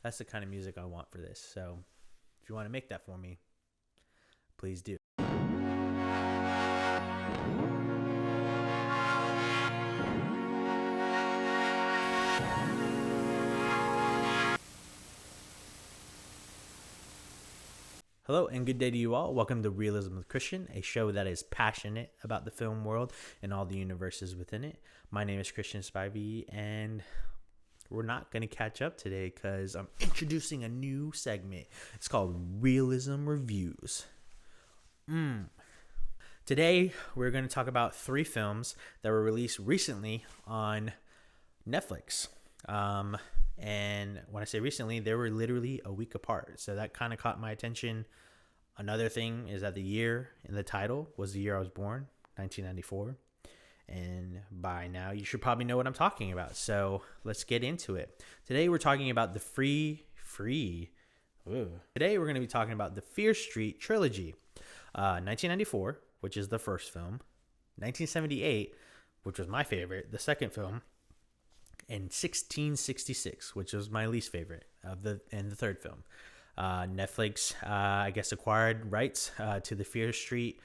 That's the kind of music I want for this. So if you want to make that for me, please do. Hello and good day to you all. Welcome to Realism with Christian, a show that is passionate about the film world and all the universes within it. My name is Christian Spivey, and we're not going to catch up today because I'm introducing a new segment. It's called Realism Reviews. Today, we're going to talk about 3 films that were released recently on Netflix. And when I say recently, they were literally a week apart. So that kind of caught my attention. Another thing is that the year in the title was the year I was born, 1994. And by now, you should probably know what I'm talking about. So let's get into it. Today, we're talking about the Today, we're going to be talking about the Fear Street Trilogy. 1994, which is the first film. 1978, which was my favorite, the second film. And 1666, which was my least favorite and the third film. Netflix, I guess, acquired rights to the Fear Street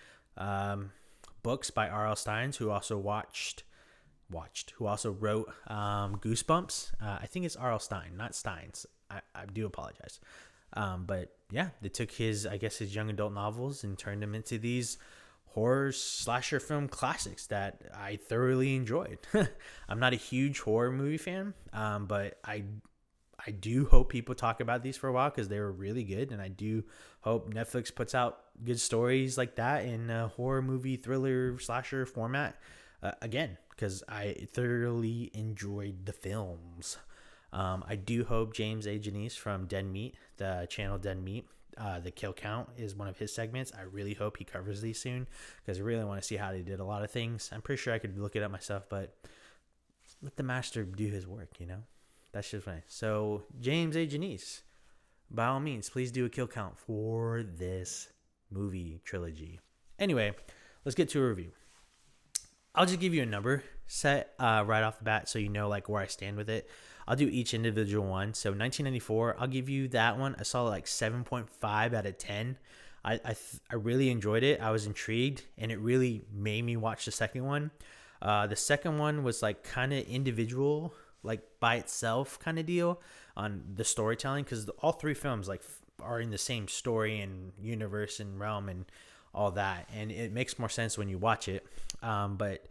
books by R.L. Stein, who also wrote Goosebumps. I think it's R.L. Stein, not Steins. I do apologize. But yeah, they took his young adult novels and turned them into these horror slasher film classics that I thoroughly enjoyed. I'm not a huge horror movie fan, but I do hope people talk about these for a while because they were really good, and I do hope Netflix puts out good stories like that in a horror movie thriller slasher format again, because I thoroughly enjoyed the films. I do hope James A. Janice from Dead Meat, the channel Dead Meat, the kill count is one of his segments. I really hope he covers these soon because I really want to see how they did a lot of things. I'm pretty sure I could look it up myself, but let the master do his work, That's just fine. So, James A. Janice, by all means, please do a kill count for this movie trilogy. Anyway, let's get to a review. I'll just give you a number set right off the bat so you know where I stand with it. I'll do each individual one. So 1994, I'll give you that one a solid 7.5 out of 10. I really enjoyed it. I was intrigued, and it really made me watch the second one. The second one was kind of individual, by itself kind of deal on the storytelling, because all 3 films are in the same story and universe and realm and all that, and it makes more sense when you watch it. But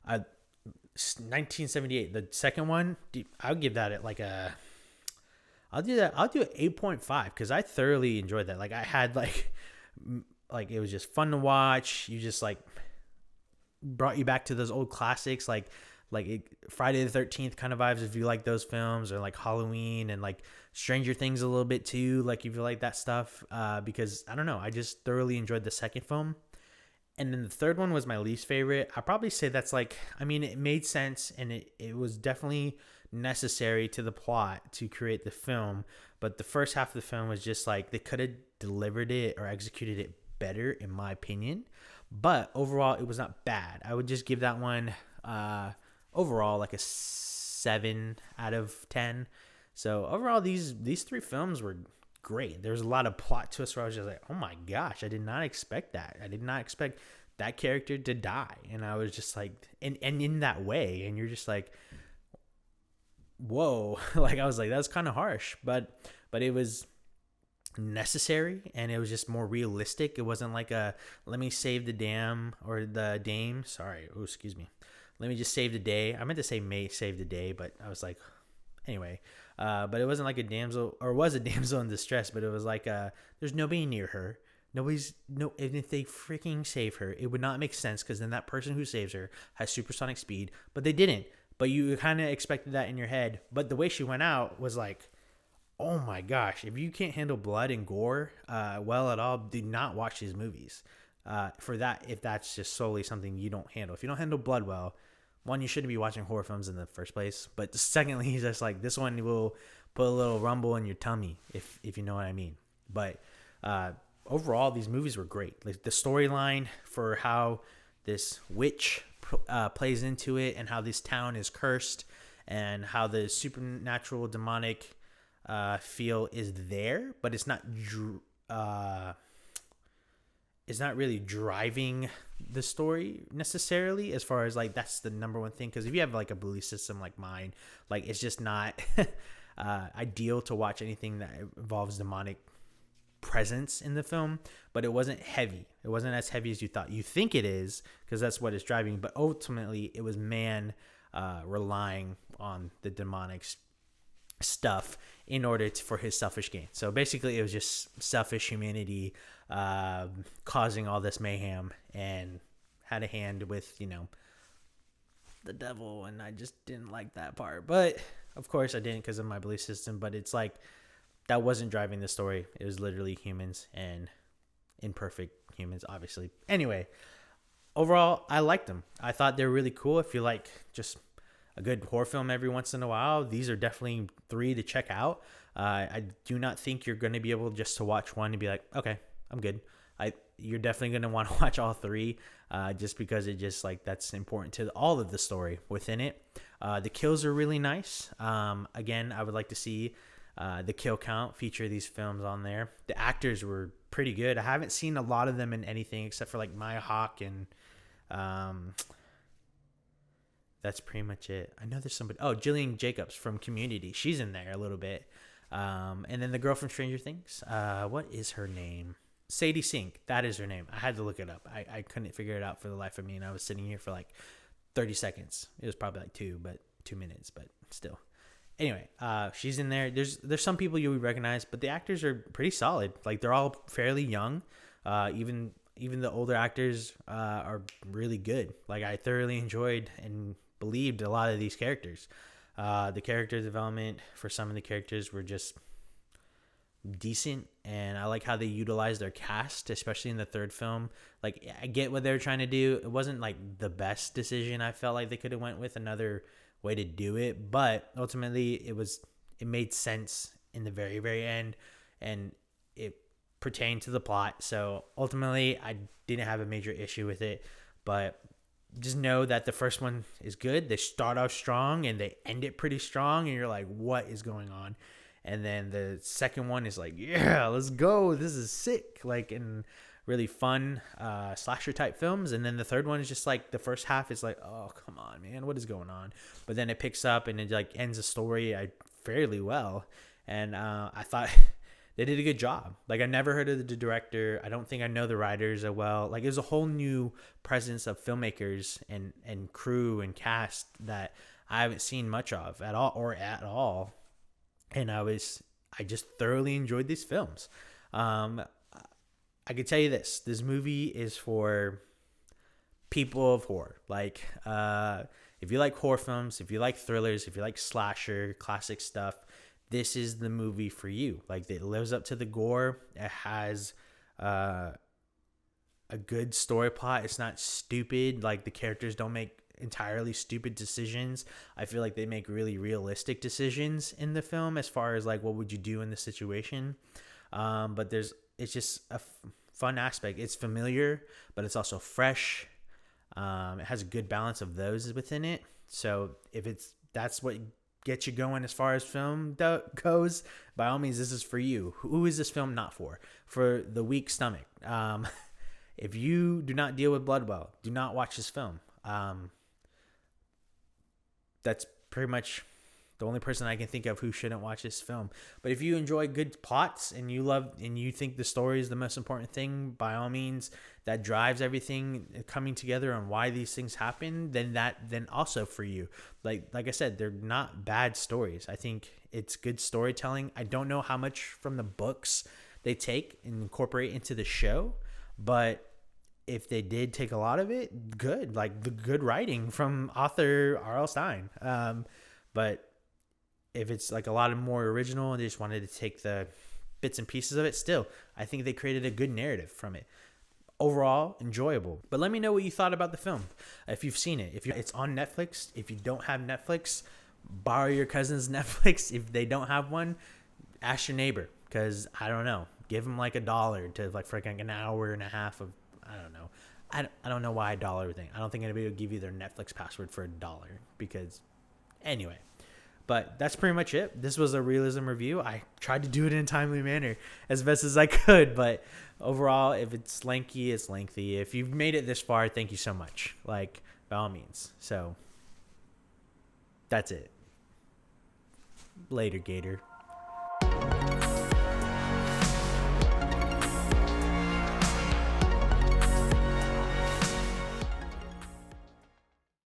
1978, the second one, I'll give that at I'll do an 8.5 because I thoroughly enjoyed that. I had it was just fun to watch. You just brought you back to those old classics, Friday the 13th kind of vibes if you like those films, or Halloween, and Stranger Things a little bit too, if you like that stuff, because I don't know, I just thoroughly enjoyed the second film. And then the third one was my least favorite. I probably say that's it made sense, and it was definitely necessary to the plot to create the film. But the first half of the film was just they could have delivered it or executed it better, in my opinion. But overall, it was not bad. I would just give that one overall a 7 out of 10. So overall, these 3 films were great. There's a lot of plot twists where I was just oh my gosh, I did not expect that. I did not expect that character to die. And I was just and in that way, and you're just whoa. I was that's kind of harsh, but it was necessary, and it was just more realistic. It wasn't let me save the dam or the dame. Sorry. Oh, excuse me. Let me just save the day. I meant to say may save the day, but I was anyway. But it wasn't a damsel, or was a damsel in distress, but it was there's nobody near her. And if they freaking save her, it would not make sense, because then that person who saves her has supersonic speed, but they didn't. But you kind of expected that in your head. But the way she went out was oh my gosh, if you can't handle blood and gore well at all, do not watch these movies. For that, if that's just solely something you don't handle. If you don't handle blood well, one, you shouldn't be watching horror films in the first place. But secondly, he's just this one will put a little rumble in your tummy, if you know what I mean. But overall, these movies were great. The storyline for how this witch plays into it, and how this town is cursed, and how the supernatural demonic feel is there, but it's not really driving the story necessarily, as far as like that's the number one thing. Because if you have like a belief system like mine, like it's just not ideal to watch anything that involves demonic presence in the film. But it wasn't heavy. It wasn't as heavy as you thought. You think it is, because that's what it's driving, but ultimately it was man relying on the demonic stuff in order for his selfish gain. So basically it was just selfish humanity causing all this mayhem, and had a hand with, the devil. And I just didn't like that part, but of course I didn't, because of my belief system. But it's like that wasn't driving the story. It was literally humans, and imperfect humans, obviously. Anyway, overall I liked them. I thought they were really cool. If you like just a good horror film every once in a while, these are definitely 3 to check out. I do not think you're going to be able just to watch one and be like, okay, I'm good. You're definitely going to want to watch all 3, just because it just like that's important to all of the story within it. The kills are really nice. Again, I would like to see the kill count feature these films on there. The actors were pretty good. I haven't seen a lot of them in anything except for like Maya Hawke, and that's pretty much it. I know there's somebody. Oh, Jillian Jacobs from Community. She's in there a little bit. And then the girl from Stranger Things. What is her name? Sadie Sink. That is her name. I had to look it up. I couldn't figure it out for the life of me, and I was sitting here for like 30 seconds. It was probably like 2 minutes, but still. Anyway, she's in there. There's some people you would recognize, but the actors are pretty solid. Like they're all fairly young. Even the older actors are really good. Like I thoroughly enjoyed and believed a lot of these characters. The character development for some of the characters were just decent, and I like how they utilized their cast, especially in the third film. Like I get what they were trying to do. It wasn't like the best decision. I felt like they could have went with another way to do it, but ultimately it made sense in the very, very end, and it pertained to the plot. So ultimately I didn't have a major issue with it, but just know that the first one is good. They start off strong and they end it pretty strong, and you're like, what is going on? And then the second one is like, yeah, let's go. This is sick. Like, and really fun slasher type films. And then the third one is just like the first half is like, oh, come on, man, what is going on? But then it picks up and it like ends the story fairly well. And I thought they did a good job. Like I never heard of the director. I don't think I know the writers as well. Like there's a whole new presence of filmmakers and crew and cast that I haven't seen much of at all. And I just thoroughly enjoyed these films. I could tell you this movie is for people of horror. Like, if you like horror films, if you like thrillers, if you like slasher, classic stuff, this is the movie for you. Like, it lives up to the gore. It has a good story plot. It's not stupid. Like, the characters don't make entirely stupid decisions. I feel like they make really realistic decisions in the film as far as like what would you do in the situation. But it's just a fun aspect. It's familiar, but it's also fresh. It has a good balance of those within it. So if that's what gets you going as far as film goes, by all means, this is for you. Who is this film not for? For the weak stomach. If you do not deal with blood well, do not watch this film. That's pretty much the only person I can think of who shouldn't watch this film. But if you enjoy good plots and you think the story is the most important thing, by all means, that drives everything coming together on why these things happen, then also for you. Like I said, they're not bad stories. I think it's good storytelling. I don't know how much from the books they take and incorporate into the show, but if they did take a lot of it, good. Like the good writing from author R.L. Stine. But if it's like a lot of more original and they just wanted to take the bits and pieces of it, still, I think they created a good narrative from it. Overall, enjoyable. But let me know what you thought about the film. If you've seen it. It's on Netflix. If you don't have Netflix, borrow your cousin's Netflix. If they don't have one, ask your neighbor. Because, I don't know, give them like $1 to like for like an hour and a half of, I don't know. I don't know why $1 thing. I don't think anybody would give you their Netflix password for $1 because, anyway. But that's pretty much it. This was a realism review. I tried to do it in a timely manner as best as I could, but overall, if it's lengthy, it's lengthy. If you've made it this far, thank you so much. Like, by all means. So, that's it. Later, Gator.